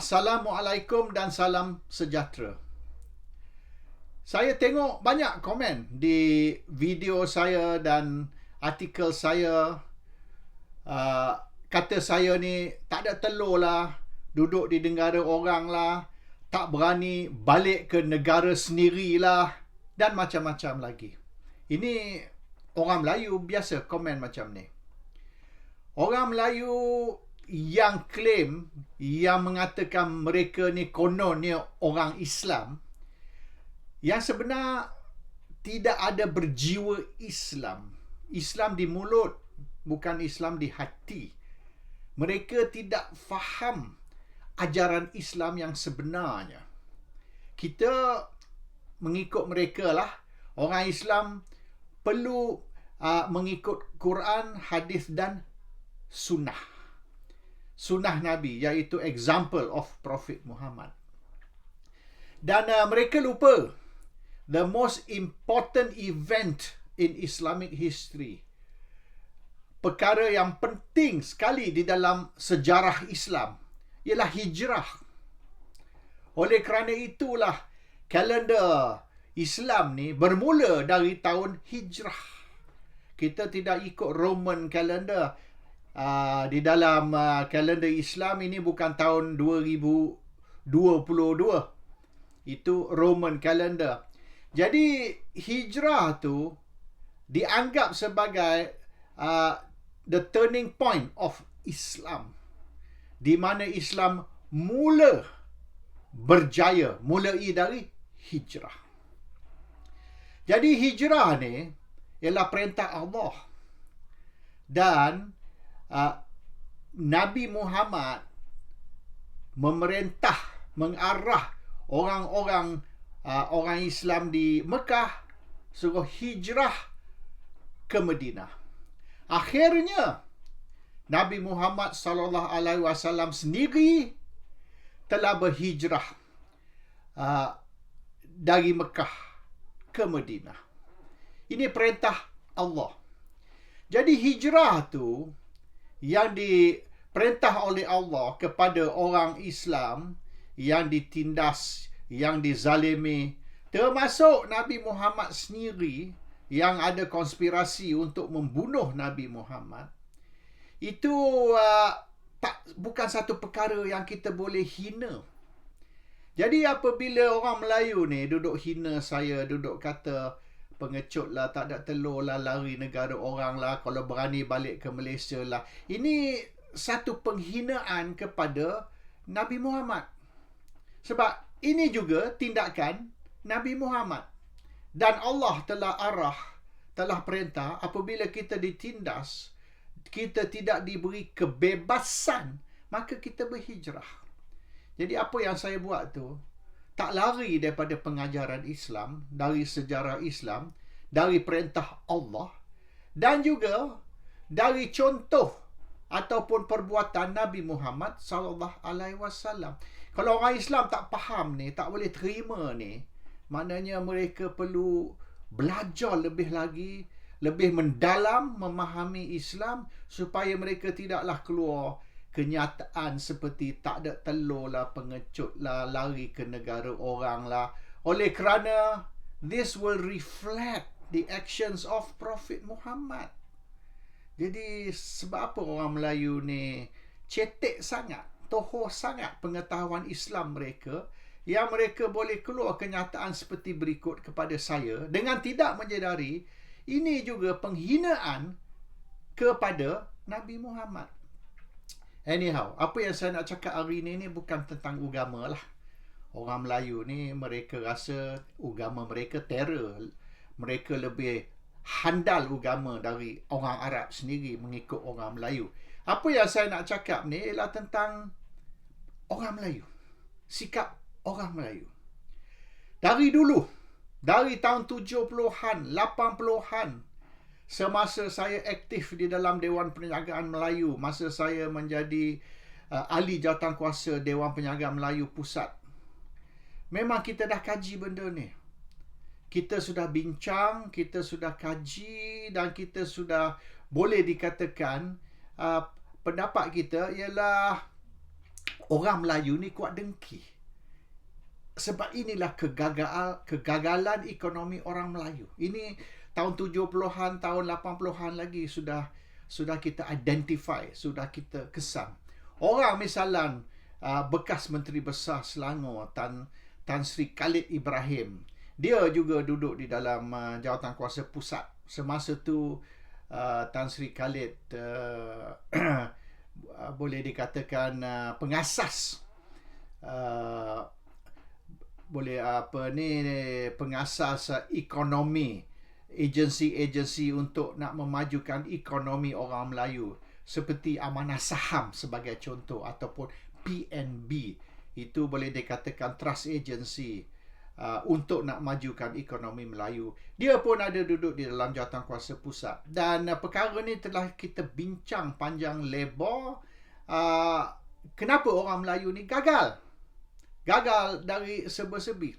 Assalamualaikum dan salam sejahtera. Saya tengok banyak komen di video saya dan artikel saya. Kata saya ni tak ada telur lah, duduk di negara orang lah, tak berani balik ke negara sendiri lah, dan macam-macam lagi. Ini orang Melayu biasa komen macam ni. Orang Melayu yang claim, yang mengatakan mereka ni kononnya orang Islam, yang sebenar tidak ada berjiwa Islam. Islam di mulut, bukan Islam di hati. Mereka tidak faham ajaran Islam yang sebenarnya. Kita mengikut mereka lah. Orang Islam perlu mengikut Quran, hadis dan sunnah. Sunnah Nabi, iaitu example of Prophet Muhammad. Dan mereka lupa the most important event in Islamic history. Perkara yang penting sekali di dalam sejarah Islam ialah hijrah. Oleh kerana itulah kalender Islam ni bermula dari tahun hijrah. Kita tidak ikut Roman calendar. Di dalam kalender Islam ini bukan tahun 2022. Itu Roman calendar. Jadi hijrah tu dianggap sebagai the turning point of Islam, di mana Islam mula berjaya, mulai dari hijrah. Jadi hijrah ni ialah perintah Allah. Dan Nabi Muhammad memerintah, mengarah orang-orang orang Islam di Mekah suruh hijrah ke Madinah. Akhirnya Nabi Muhammad SAW sendiri telah berhijrah dari Mekah ke Madinah. Ini perintah Allah. Jadi hijrah tu yang diperintah oleh Allah kepada orang Islam yang ditindas, yang dizalimi, termasuk Nabi Muhammad sendiri yang ada konspirasi untuk membunuh Nabi Muhammad. Itu bukan satu perkara yang kita boleh hina. Jadi apabila orang Melayu ni duduk hina saya, duduk kata pengecut lah, tak ada telur lah, lari negara orang lah, kalau berani balik ke Malaysia lah. Ini satu penghinaan kepada Nabi Muhammad. Sebab ini juga tindakan Nabi Muhammad. Dan Allah telah telah perintah apabila kita ditindas, kita tidak diberi kebebasan, maka kita berhijrah. Jadi apa yang saya buat tu, tak lari daripada pengajaran Islam, dari sejarah Islam, dari perintah Allah, dan juga dari contoh ataupun perbuatan Nabi Muhammad SAW. Kalau orang Islam tak faham ni, tak boleh terima ni, maknanya mereka perlu belajar lebih lagi, lebih mendalam memahami Islam, supaya mereka tidaklah keluar kenyataan seperti tak ada telur lah, pengecut lah, lari ke negara orang lah. Oleh kerana this will reflect the actions of Prophet Muhammad. Jadi sebab apa orang Melayu ni cetek sangat, tohor sangat pengetahuan Islam mereka, yang mereka boleh keluar kenyataan seperti berikut kepada saya dengan tidak menyedari ini juga penghinaan kepada Nabi Muhammad. Anyhow, apa yang saya nak cakap hari ini bukan tentang agama lah. Orang Melayu ni mereka rasa agama mereka terror. Mereka lebih handal agama dari orang Arab sendiri mengikut orang Melayu. Apa yang saya nak cakap ni ialah tentang orang Melayu. Sikap orang Melayu. Dari dulu, dari tahun 70-an, 80-an, semasa saya aktif di dalam Dewan Perniagaan Melayu, masa saya menjadi ahli jawatankuasa Dewan Perniagaan Melayu Pusat, memang kita dah kaji benda ni. Kita sudah bincang, kita sudah kaji, dan kita sudah boleh dikatakan pendapat kita ialah Orang Melayu ni kuat dengki. Sebab inilah kegagalan ekonomi orang Melayu. Ini tahun 70-an, tahun 80-an lagi sudah kita identify, sudah kita kesan. Orang misalnya bekas Menteri Besar Selangor Tan Sri Khalid Ibrahim, dia juga duduk di dalam jawatan kuasa pusat. Semasa tu Tan Sri Khalid boleh dikatakan pengasas pengasas ekonomi, agensi-agensi untuk nak memajukan ekonomi orang Melayu, seperti Amanah Saham sebagai contoh, ataupun PNB. Itu boleh dikatakan trust agency untuk nak majukan ekonomi Melayu. Dia pun ada duduk di dalam jawatan kuasa pusat. Dan perkara ni telah kita bincang panjang lebar. Kenapa orang Melayu ni gagal dari serba-serbi.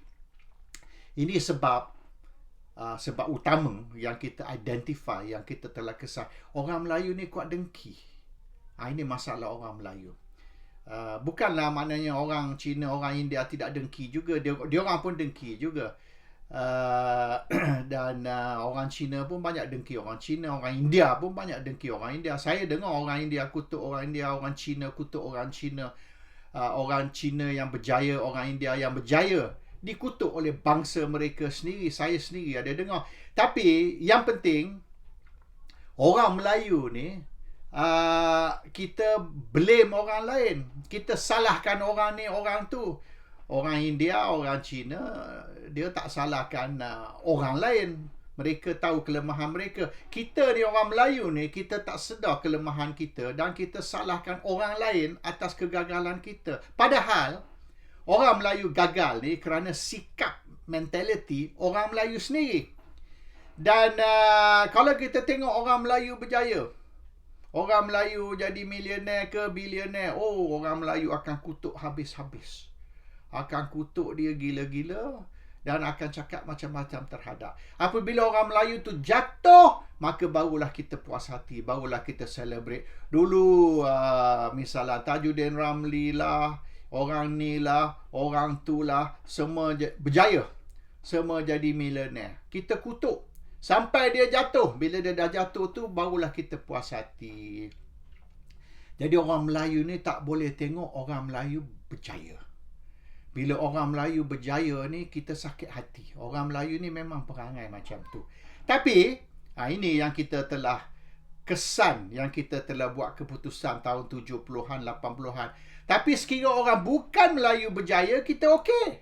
Ini sebab utama yang kita identify, yang kita telah kesan. Orang Melayu ni kuat dengki. Ini masalah orang Melayu. Bukanlah maknanya orang Cina, orang India tidak dengki juga. Dia orang pun dengki juga. Dan orang Cina pun banyak dengki orang Cina, orang India pun banyak dengki orang India. Saya dengar orang India kutuk orang India, orang Cina kutuk orang Cina. Orang Cina yang berjaya, orang India yang berjaya dikutuk oleh bangsa mereka sendiri. Saya sendiri ada dengar. Tapi yang penting, orang Melayu ni, kita blame orang lain. Kita salahkan orang ni, orang tu. Orang India, orang Cina, dia tak salahkan orang lain. Mereka tahu kelemahan mereka. Kita ni orang Melayu ni, kita tak sedar kelemahan kita dan kita salahkan orang lain atas kegagalan kita. Padahal orang Melayu gagal ni kerana sikap, mentality orang Melayu sendiri. Dan kalau kita tengok orang Melayu berjaya, orang Melayu jadi milioner ke bilioner, orang Melayu akan kutuk habis-habis. Akan kutuk dia gila-gila dan akan cakap macam-macam terhadap. Apabila orang Melayu tu jatuh, maka barulah kita puas hati, barulah kita celebrate. Dulu misalnya Tajuddin Ramli lah, orang ni lah, orang tu lah, semua berjaya. Semua jadi milioner. Kita kutuk sampai dia jatuh. Bila dia dah jatuh tu, barulah kita puas hati. Jadi orang Melayu ni tak boleh tengok orang Melayu berjaya. Bila orang Melayu berjaya ni, kita sakit hati. Orang Melayu ni memang perangai macam tu. Tapi, ini yang kita telah kesan, yang kita telah buat keputusan tahun 70-an, 80-an. Tapi sekiranya orang bukan Melayu berjaya, kita okey.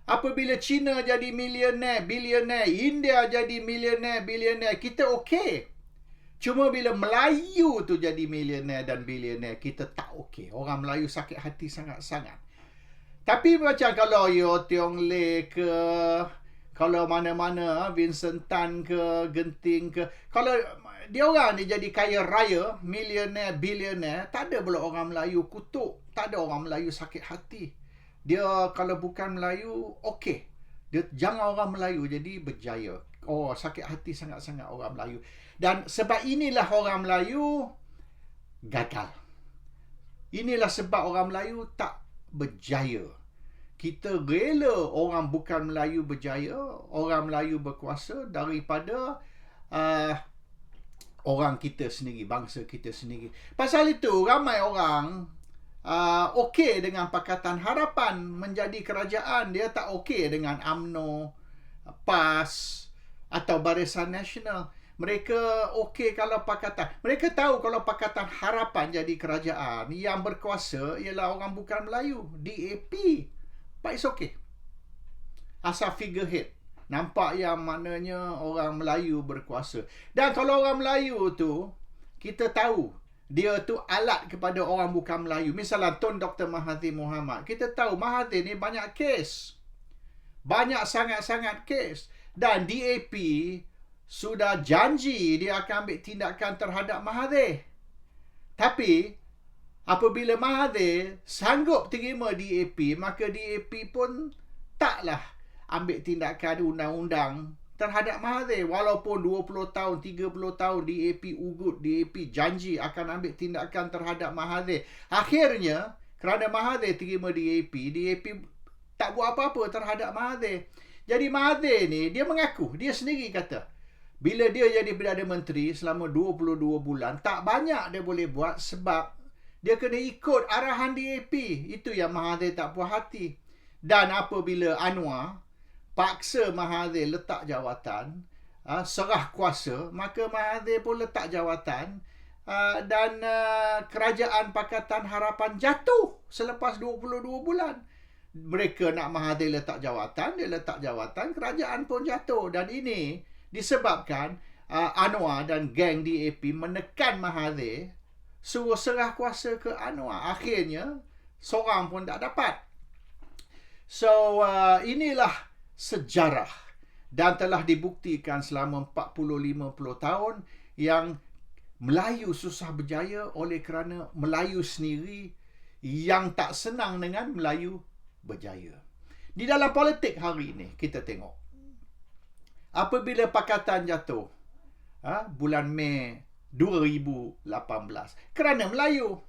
Apabila China jadi milioner, bilioner, India jadi milioner, bilioner, kita okey. Cuma bila Melayu tu jadi milioner dan bilioner, kita tak okey. Orang Melayu sakit hati sangat-sangat. Tapi macam kalau Yeo Tiong Le ke, kalau mana-mana, Vincent Tan ke, Genting ke, kalau dia orang ni jadi kaya raya, milioner, bilioner, tak ada pula orang Melayu kutuk, tak ada orang Melayu sakit hati. Dia kalau bukan Melayu, okey. Dia jangan orang Melayu jadi berjaya. Sakit hati sangat-sangat orang Melayu. Dan sebab inilah orang Melayu gagal. Inilah sebab orang Melayu tak berjaya. Kita rela orang bukan Melayu berjaya, orang Melayu berkuasa daripada orang kita sendiri, bangsa kita sendiri. Pasal itu ramai orang okey dengan Pakatan Harapan menjadi kerajaan. Dia tak okey dengan UMNO, PAS atau Barisan Nasional. Mereka okey kalau Pakatan. Mereka tahu kalau Pakatan Harapan jadi kerajaan, yang berkuasa ialah orang bukan Melayu, DAP. But it's okay. Asal figurehead. Nampak yang maknanya orang Melayu berkuasa. Dan kalau orang Melayu tu, kita tahu dia tu alat kepada orang bukan Melayu. Misalnya Tun Dr. Mahathir Mohamad. Kita tahu Mahathir ni banyak kes. Banyak sangat-sangat kes. Dan DAP sudah janji dia akan ambil tindakan terhadap Mahathir. Tapi apabila Mahathir sanggup terima DAP, maka DAP pun taklah ambil tindakan undang-undang terhadap Mahathir. Walaupun 20 tahun, 30 tahun DAP ugut, DAP janji akan ambil tindakan terhadap Mahathir. Akhirnya Kerana Mahathir terima DAP tak buat apa-apa terhadap Mahathir. Jadi Mahathir ni, dia mengaku, dia sendiri kata, bila dia jadi Perdana Menteri selama 22 bulan, tak banyak dia boleh buat sebab dia kena ikut arahan DAP. Itu yang Mahathir tak puas hati. Dan apabila Anwar paksa Mahathir letak jawatan, serah kuasa, maka Mahathir pun letak jawatan, dan kerajaan Pakatan Harapan jatuh selepas 22 bulan. Mereka nak Mahathir letak jawatan, dia letak jawatan, kerajaan pun jatuh. Dan ini disebabkan Anwar dan geng DAP menekan Mahathir, suruh serah kuasa ke Anwar. Akhirnya, seorang pun tak dapat. So, inilah sejarah dan telah dibuktikan selama 40-50 tahun yang Melayu susah berjaya oleh kerana Melayu sendiri yang tak senang dengan Melayu berjaya. Di dalam politik hari ini, kita tengok. Apabila Pakatan jatuh, bulan Mei 2018, kerana Melayu.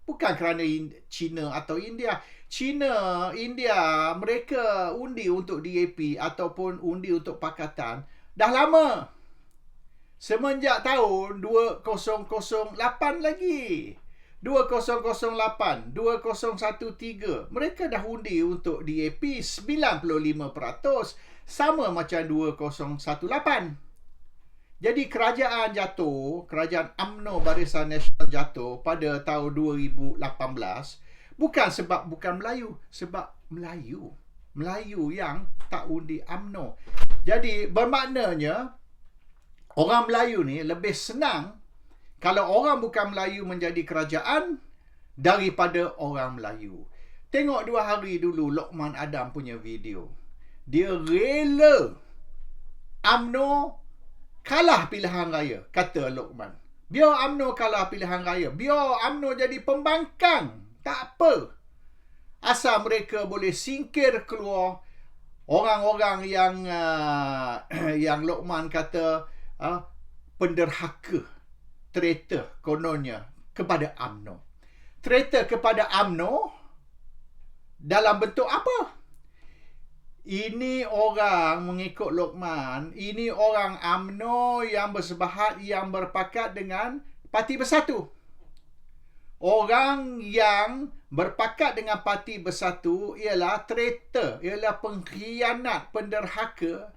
Bukan kerana China atau India. China, India, mereka undi untuk DAP ataupun undi untuk Pakatan dah lama. Semenjak tahun 2008 lagi. 2008, 2013, mereka dah undi untuk DAP 95%, sama macam 2018. Jadi kerajaan jatuh, kerajaan UMNO Barisan Nasional jatuh pada tahun 2018, bukan sebab bukan Melayu, sebab Melayu. Melayu yang tak undi UMNO. Jadi bermaknanya, orang Melayu ni lebih senang kalau orang bukan Melayu menjadi kerajaan daripada orang Melayu. Tengok 2 hari dulu Lokman Adam punya video. Dia rela UMNO kalah pilihan raya, kata Lokman. Biar UMNO kalah pilihan raya. Biar UMNO jadi pembangkang. Tak apa. Asal mereka boleh singkir keluar orang-orang yang Lokman kata penderhaka, traitor kononnya kepada UMNO. Traitor kepada UMNO dalam bentuk apa? Ini orang mengikut Lokman, ini orang UMNO yang bersebahat, yang berpakat dengan Parti Bersatu. Orang yang berpakat dengan Parti Bersatu ialah traitor, ialah pengkhianat, penderhaka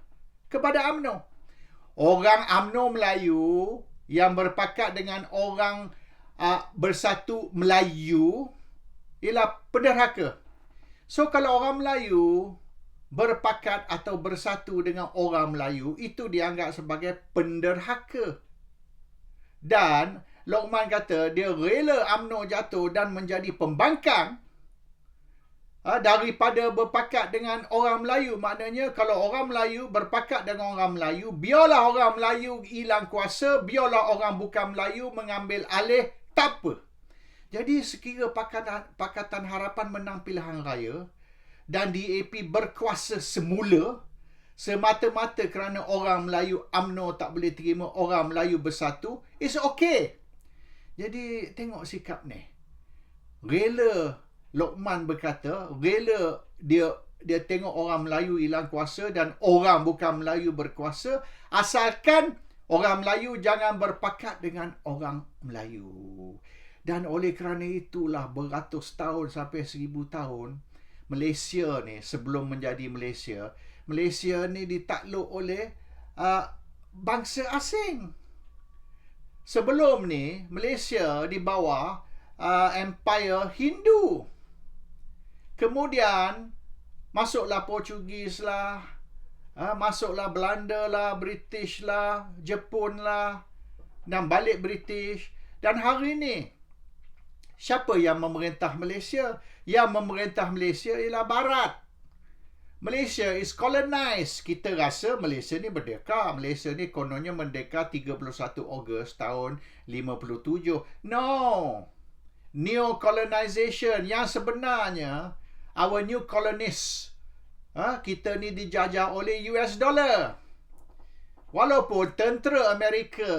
kepada UMNO. Orang UMNO Melayu yang berpakat dengan orang Bersatu Melayu ialah penderhaka. So, kalau orang Melayu berpakat atau bersatu dengan orang Melayu, itu dianggap sebagai penderhaka. Dan Lokman kata dia rela UMNO jatuh dan menjadi pembangkang daripada berpakat dengan orang Melayu. Maknanya kalau orang Melayu berpakat dengan orang Melayu, biarlah orang Melayu hilang kuasa, biarlah orang bukan Melayu mengambil alih, tak apa. Jadi sekira Pakatan Harapan menang pilihan raya dan DAP berkuasa semula semata-mata kerana orang Melayu UMNO tak boleh terima orang Melayu bersatu, it's okay. Jadi tengok sikap ni. Rela Lokman berkata, rela dia tengok orang Melayu hilang kuasa dan orang bukan Melayu berkuasa, asalkan orang Melayu jangan berpakat dengan orang Melayu. Dan oleh kerana itulah beratus tahun sampai 1000 tahun Malaysia ni, sebelum menjadi Malaysia, Malaysia ni ditakluk oleh bangsa asing. Sebelum ni, Malaysia di bawah Empire Hindu. Kemudian, masuklah Portugis lah, masuklah Belanda lah, British lah, Jepun lah, dan balik British. Dan hari ni, siapa yang memerintah Malaysia? Yang memerintah Malaysia ialah Barat. Malaysia is colonized. Kita rasa Malaysia ni merdeka. Malaysia ni kononnya merdeka 31 Ogos tahun 57. No. Neo-colonization. Yang sebenarnya, our new colonists. Kita ni dijajah oleh US dollar. Walaupun tentera Amerika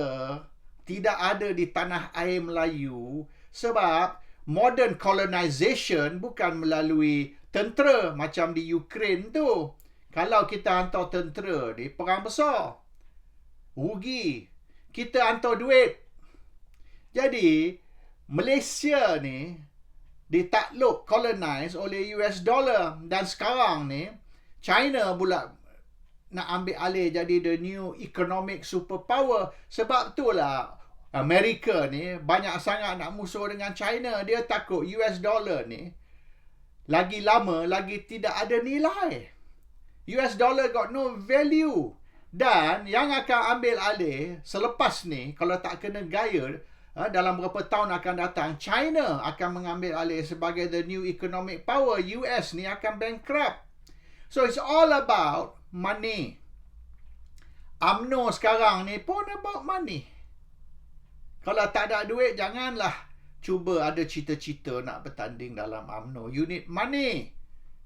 tidak ada di tanah air Melayu, sebab modern colonization bukan melalui tentera macam di Ukraine tu. Kalau kita hantar tentera ni, perang besar. Rugi. Kita hantar duit. Jadi, Malaysia ni ditakluk, colonize oleh US dollar. Dan sekarang ni, China pula nak ambil alih jadi the new economic superpower. Sebab itulah Amerika ni banyak sangat nak musuh dengan China. Dia takut US dollar ni lagi lama lagi tidak ada nilai. US dollar got no value. Dan yang akan ambil alih selepas ni, kalau tak kena gaya, dalam berapa tahun akan datang, China akan mengambil alih sebagai the new economic power. US ni akan bankrupt. So it's all about money. UMNO sekarang ni pun about money. Kalau tak ada duit, janganlah cuba ada cita-cita nak bertanding dalam UMNO. You need money.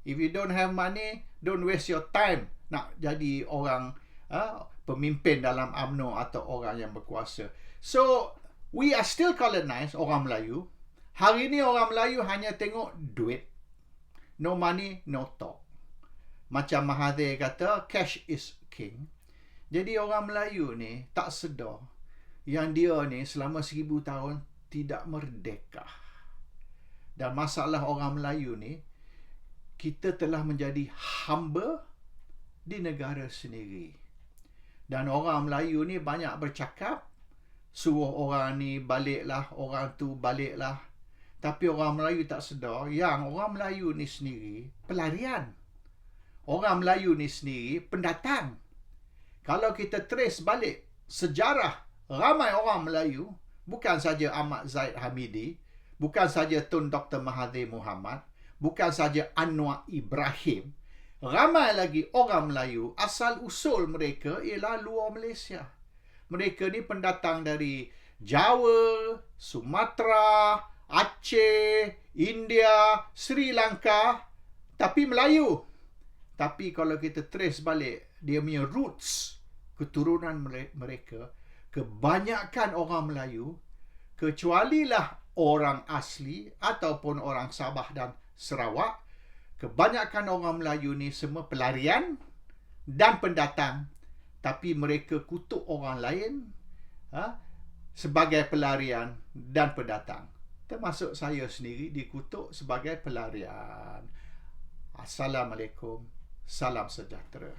If you don't have money, don't waste your time nak jadi orang pemimpin dalam UMNO atau orang yang berkuasa. So, we are still colonized, orang Melayu. Hari ni orang Melayu hanya tengok duit. No money, no talk. Macam Mahathir kata, cash is king. Jadi orang Melayu ni tak sedar yang dia ni selama 1000 tahun tidak merdeka. Dan masalah orang Melayu ni, kita telah menjadi hamba di negara sendiri. Dan orang Melayu ni banyak bercakap, suruh orang ni baliklah, orang tu baliklah. Tapi orang Melayu tak sedar yang orang Melayu ni sendiri pelarian. Orang Melayu ni sendiri pendatang. Kalau kita trace balik sejarah ramai orang Melayu, bukan saja Ahmad Zaid Hamidi, bukan saja Tun Dr. Mahathir Mohamad, bukan saja Anwar Ibrahim, ramai lagi orang Melayu asal usul mereka ialah luar Malaysia. Mereka ni pendatang dari Jawa, Sumatera, Aceh, India, Sri Lanka, tapi Melayu. Tapi kalau kita trace balik dia punya roots, keturunan mereka, kebanyakan orang Melayu, kecualilah orang asli ataupun orang Sabah dan Sarawak, kebanyakan orang Melayu ni semua pelarian dan pendatang. Tapi mereka kutuk orang lain sebagai pelarian dan pendatang. Termasuk saya sendiri dikutuk sebagai pelarian. Assalamualaikum. Salam sejahtera.